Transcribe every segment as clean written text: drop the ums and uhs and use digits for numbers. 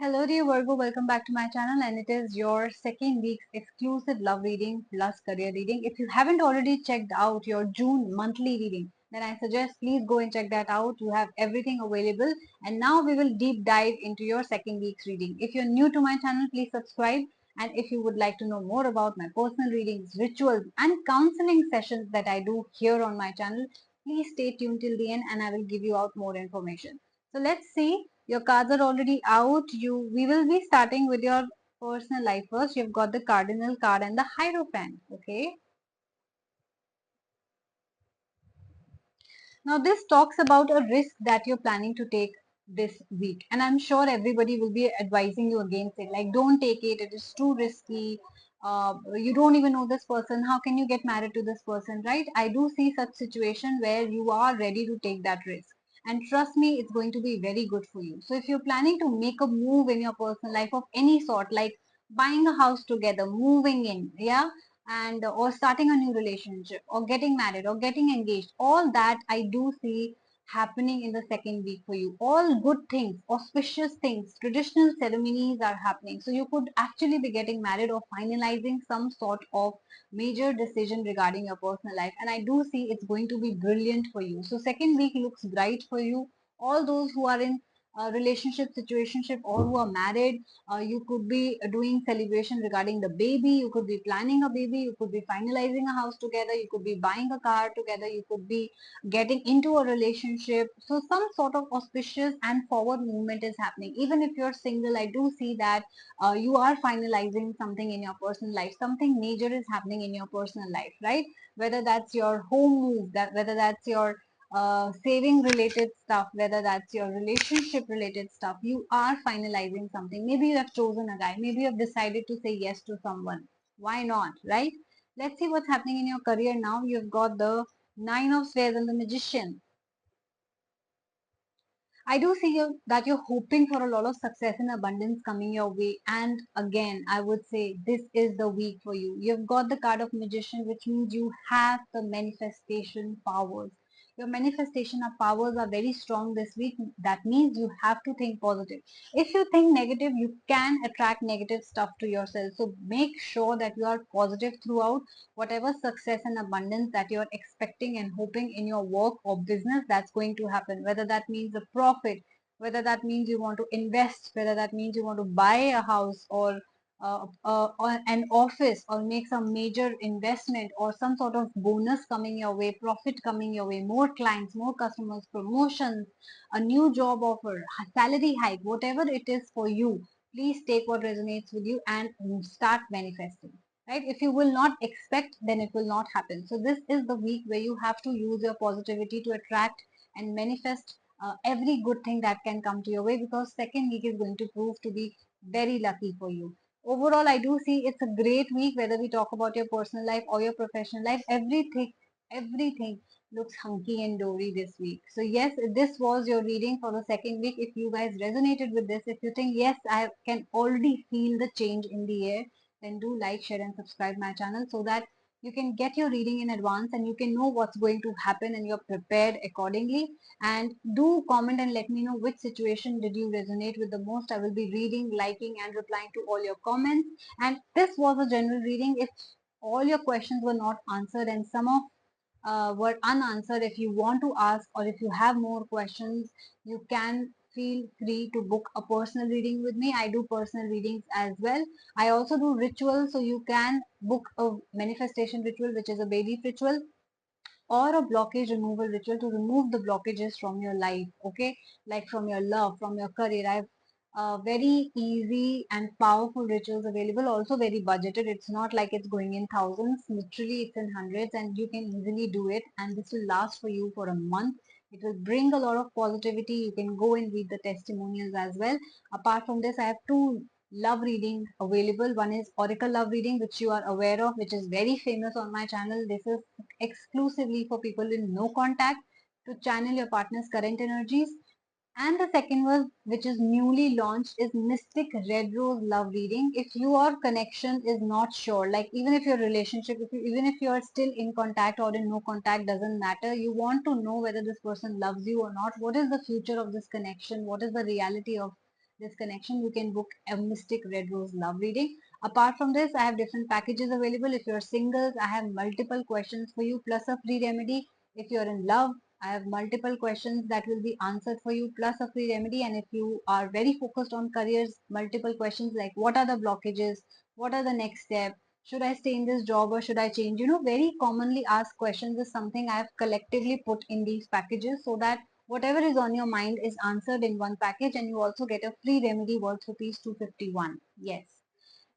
Hello dear Virgo, welcome back to my channel, and it is your second week's exclusive love reading plus career reading. If you haven't already checked out your June monthly reading, then I suggest please go and check that out. You have everything available, and now we will deep dive into your second week's reading. If you're new to my channel, please subscribe, and if you would like to know more about my personal readings, rituals and counseling sessions that I do here on my channel, please stay tuned till the end and I will give you out more information. So let's see. Your cards are already out. We will be starting with your personal life first. You've got the Cardinal card and the Hierophant. Okay. Now this talks about a risk that you're planning to take this week, and I'm sure everybody will be advising you against it. Like, don't take it. It is too risky. You don't even know this person. How can you get married to this person, right? I do see such situation where you are ready to take that risk. And trust me, it's going to be very good for you. So if you're planning to make a move in your personal life of any sort, like buying a house together, moving in, yeah, and or starting a new relationship or getting married or getting engaged, all that I do see happening in the second week for you. All good things, auspicious things, traditional ceremonies are happening, so you could actually be getting married or finalizing some sort of major decision regarding your personal life, and I do see it's going to be brilliant for you. So second week looks bright for you. All those who are in a relationship situationship or who are married, you could be doing celebration regarding the baby, you could be planning a baby, you could be finalizing a house together, you could be buying a car together, you could be getting into a relationship. So some sort of auspicious and forward movement is happening. Even if you're single, I do see that you are finalizing something in your personal life. Something major is happening in your personal life, right? Whether that's your home move, that whether that's your saving related stuff, whether that's your relationship related stuff, you are finalizing something. Maybe you have chosen a guy, maybe you have decided to say yes to someone. Why not, right? Let's see what's happening in your career now. You've got the Nine of Swords and the Magician. I do see that you're hoping for a lot of success and abundance coming your way. And again, I would say this is the week for you. You've got the card of Magician, which means you have the manifestation powers. Your manifestation of powers are very strong this week. That means you have to think positive. If you think negative, you can attract negative stuff to yourself. So make sure that you are positive throughout whatever success and abundance that you're expecting and hoping in your work or business, that's going to happen. Whether that means a profit, whether that means you want to invest, whether that means you want to buy a house or an office or make some major investment or some sort of bonus coming your way, profit coming your way, more clients, more customers, promotions, a new job offer, salary hike, whatever it is for you, please take what resonates with you and start manifesting. Right? If you will not expect, then it will not happen. So this is the week where you have to use your positivity to attract and manifest every good thing that can come to your way, because second week is going to prove to be very lucky for you. Overall, I do see it's a great week, whether we talk about your personal life or your professional life. Everything looks hunky and dory this week. So yes, this was your reading for the second week. If you guys resonated with this, if you think yes, I can already feel the change in the air, then do like, share and subscribe my channel so that you can get your reading in advance and you can know what's going to happen and you're prepared accordingly. And do comment and let me know which situation did you resonate with the most. I will be reading, liking and replying to all your comments. And this was a general reading. If all your questions were not answered and some of were unanswered, if you want to ask or if you have more questions, you can feel free to book a personal reading with me. I do personal readings as well. I also do rituals, so you can book a manifestation ritual, which is a baby ritual, or a blockage removal ritual to remove the blockages from your life. Okay, like from your love, from your career. I have very easy and powerful rituals available, also very budgeted. It's not like it's going in thousands, literally it's in hundreds, and you can easily do it, and this will last for you for a month. It will bring a lot of positivity. You can go and read the testimonials as well. Apart from this, I have two love reading available. One is Oracle Love Reading, which you are aware of, which is very famous on my channel. This is exclusively for people in no contact, to channel your partner's current energies. And the second one, which is newly launched, is Mystic Red Rose Love Reading. If your connection is not sure, like even if your relationship, even if you are still in contact or in no contact, doesn't matter. You want to know whether this person loves you or not. What is the future of this connection? What is the reality of this connection, you can book a Mystic Red Rose love reading. Apart from this, I have different packages available. If you're singles, I have multiple questions for you plus a free remedy. If you're in love, I have multiple questions that will be answered for you plus a free remedy. And if you are very focused on careers, multiple questions like what are the blockages, what are the next steps, should I stay in this job or should I change? Very commonly asked questions is something I have collectively put in these packages so that whatever is on your mind is answered in one package, and you also get a free remedy worth rupees 251. Yes.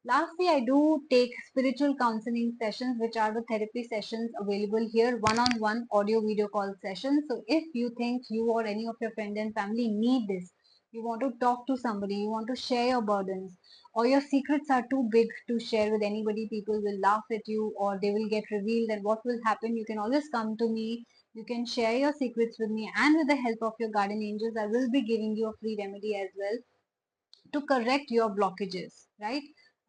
Lastly, I do take spiritual counseling sessions, which are the therapy sessions available here, one-on-one audio video call sessions. So if you think you or any of your friends and family need this, you want to talk to somebody, you want to share your burdens, or your secrets are too big to share with anybody, people will laugh at you or they will get revealed, and what will happen? You can always come to me. You can share your secrets with me, and with the help of your guardian angels, I will be giving you a free remedy as well to correct your blockages, right?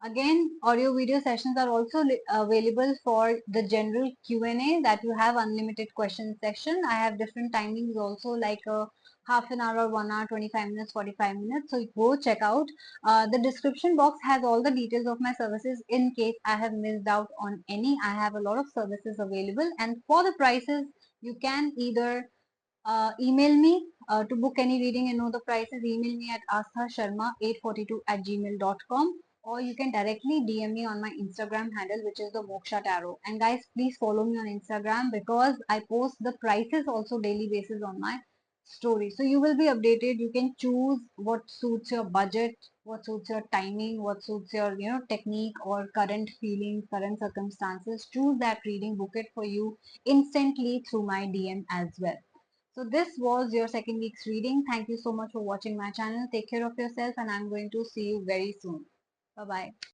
Again, audio video sessions are also available for the general Q&A that you have unlimited question section. I have different timings also, like a half an hour or 1 hour, 25 minutes, 45 minutes. So go check out. The description box has all the details of my services in case I have missed out on any. I have a lot of services available, and for the prices, you can either email me to book any reading and know the prices. Email me at asthasharma842 at gmail.com, or you can directly DM me on my Instagram handle, which is the Moksha Tarot. And guys, please follow me on Instagram because I post the prices also daily basis on my story. So you will be updated. You can choose what suits your budget, what suits your timing, what suits your technique or current feelings, current circumstances. Choose that reading, book it for you instantly through my DM as well. So this was your second week's reading. Thank you so much for watching my channel. Take care of yourself, and I'm going to see you very soon. Bye bye.